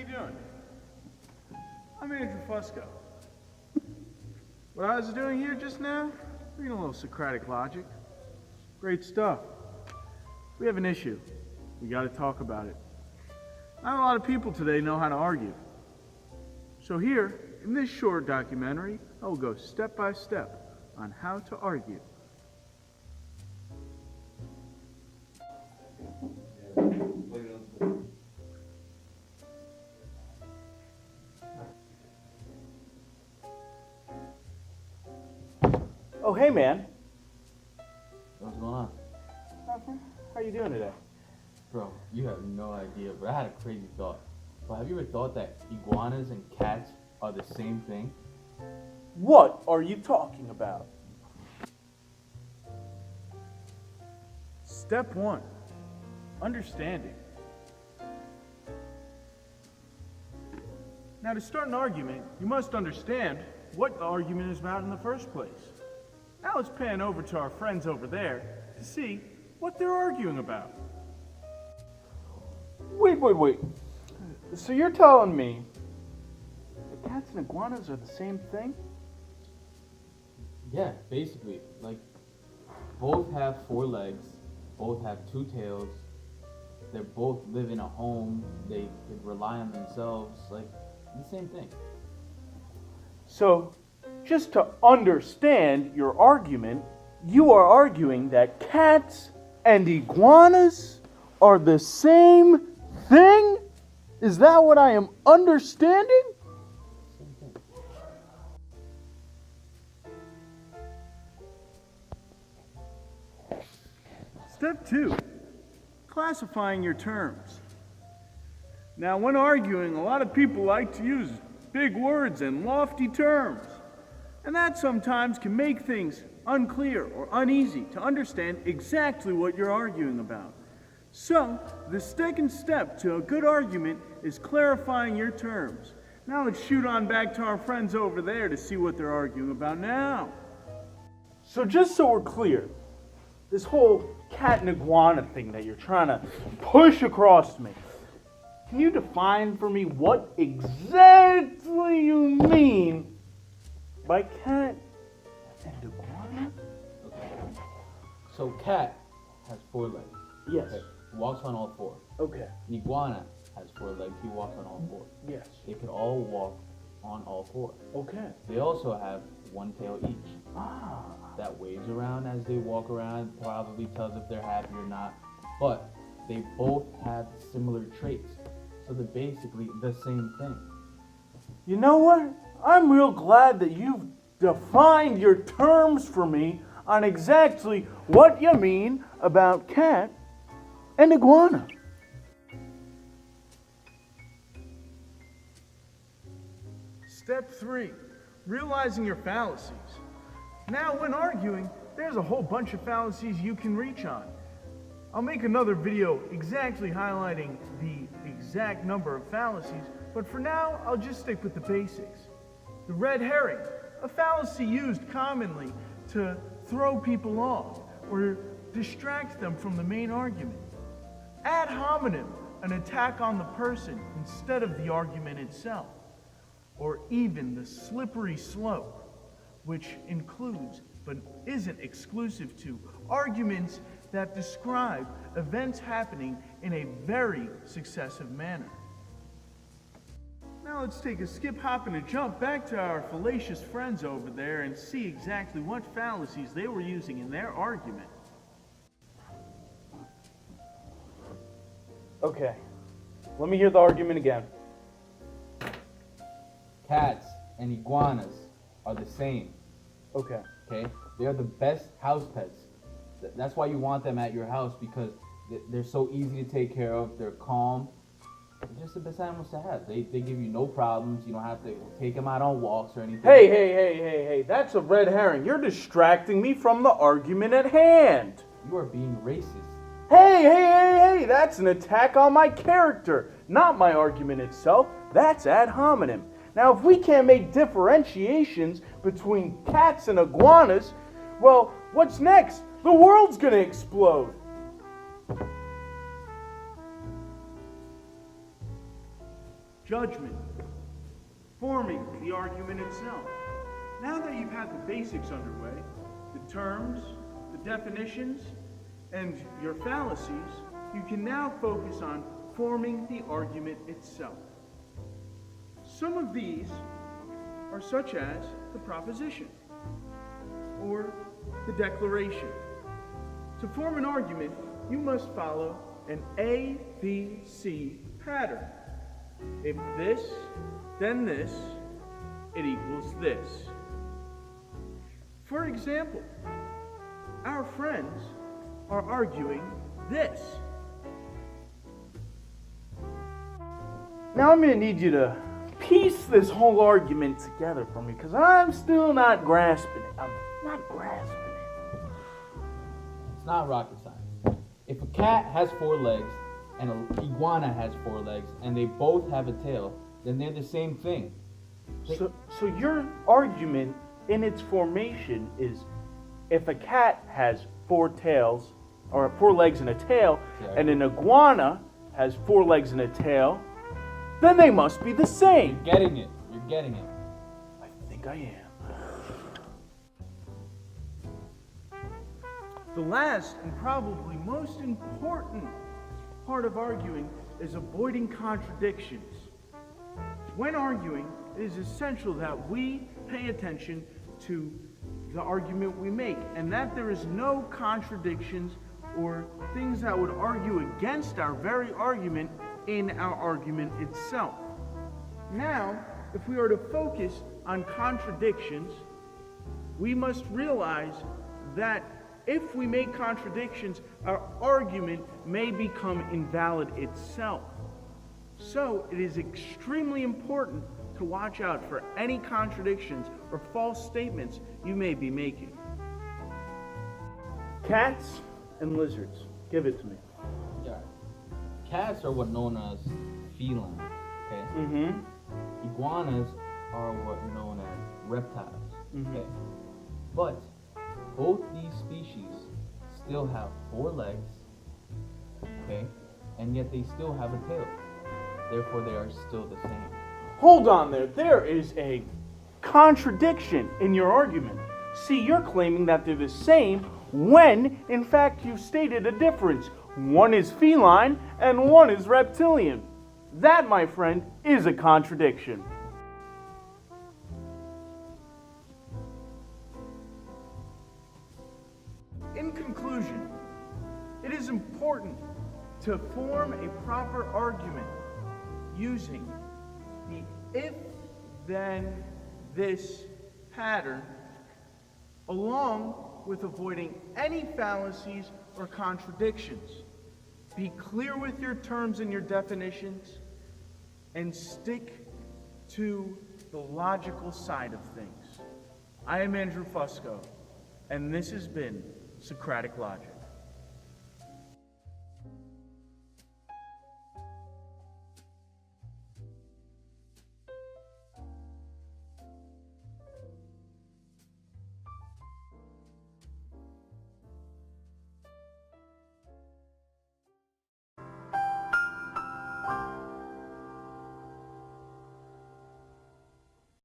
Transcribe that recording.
you doing? I'm Andrew Fusco. What I was doing here just now, reading a little Socratic logic. Great stuff. We have an issue. We got to talk about it. Not a lot of people today know how to argue. So here, in this short documentary, I will go step by step on how to argue. Oh, hey, man. What's going on? Nothing. How you doing today? Bro, you have no idea, but I had a crazy thought. But have you ever thought that iguanas and cats are the same thing? What are you talking about? Step 1. Understanding. Now, to start an argument, you must understand what the argument is about in the first place. Now let's pan over to our friends over there to see what they're arguing about. Wait. So you're telling me that cats and iguanas are the same thing? Yeah, basically. Like, both have 4 legs, both have 2 tails, they both live in a home, they could rely on themselves, like, the same thing. So, just to understand your argument, you are arguing that cats and iguanas are the same thing? Is that what I am understanding? Same thing. Step 2, classifying your terms. Now, when arguing, a lot of people like to use big words and lofty terms. And that sometimes can make things unclear or uneasy to understand exactly what you're arguing about. So, the second step to a good argument is clarifying your terms. Now let's shoot on back to our friends over there to see what they're arguing about now. So just so we're clear, this whole cat and iguana thing that you're trying to push across to me, can you define for me what exactly you mean by cat and iguana? Okay. So, cat has 4 legs. Yes. Okay. Walks on all 4. Okay. An iguana has 4 legs, he walks on all 4. Yes. They could all walk on all 4. Okay. They also have 1 tail each. Ah. That waves around as they walk around, probably tells if they're happy or not. But they both have similar traits. So they're basically the same thing. You know what? I'm real glad that you've defined your terms for me on exactly what you mean about cat and iguana. Step 3, realizing your fallacies. Now, when arguing, there's a whole bunch of fallacies you can reach on. I'll make another video exactly highlighting the exact number of fallacies, but for now, I'll just stick with the basics. The red herring, a fallacy used commonly to throw people off or distract them from the main argument. Ad hominem, an attack on the person instead of the argument itself. Or even the slippery slope, which includes but isn't exclusive to arguments that describe events happening in a very successive manner. Now let's take a skip, hop, and a jump back to our fallacious friends over there and see exactly what fallacies they were using in their argument. Okay, let me hear the argument again. Cats and iguanas are the same. Okay. Okay? They are the best house pets. That's why you want them at your house, because they're so easy to take care of. They're calm. They're just the best animals to have. They give you no problems. You don't have to take them out on walks or anything. Hey, that's a red herring. You're distracting me from the argument at hand. You are being racist. Hey, that's an attack on my character, not my argument itself. That's ad hominem. Now, if we can't make differentiations between cats and iguanas, well, what's next? The world's gonna explode. judgment, forming the argument itself. Now that you've had the basics underway, the terms, the definitions, and your fallacies, you can now focus on forming the argument itself. Some of these are such as the proposition or the declaration. To form an argument, you must follow an ABC pattern. If this, then this, it equals this. For example, our friends are arguing this. Now I'm going to need you to piece this whole argument together for me, because I'm still not grasping it. I'm not grasping it. It's not rocket science. If a cat has 4 legs and an iguana has 4 legs and they both have a tail, then they're the same thing. So your argument in its formation is if a cat has 4 tails, or 4 legs and a tail, and an iguana has 4 legs and a tail, then they must be the same. You're getting it. You're getting it. I think I am. The last and probably most important part of arguing is avoiding contradictions. When arguing, it is essential that we pay attention to the argument we make, and that there is no contradictions or things that would argue against our very argument in our argument itself. Now, if we are to focus on contradictions, we must realize that if we make contradictions, our argument may become invalid itself. So, it is extremely important to watch out for any contradictions or false statements you may be making. Cats and lizards. Give it to me. Yeah. Cats are what known as feline, okay? Mm-hmm. Iguanas are what known as reptiles, Mm-hmm. okay? But both these species still have 4 legs, okay? And yet they still have a tail. Therefore, they are still the same. Hold on there. There is a contradiction in your argument. See, you're claiming that they're the same when, in fact, you've stated a difference. One is feline and one is reptilian. That, my friend, is a contradiction. In conclusion, it is important to form a proper argument using the if, then, this pattern, along with avoiding any fallacies or contradictions. Be clear with your terms and your definitions, and stick to the logical side of things. I am Andrew Fusco, and this has been Socratic Logic.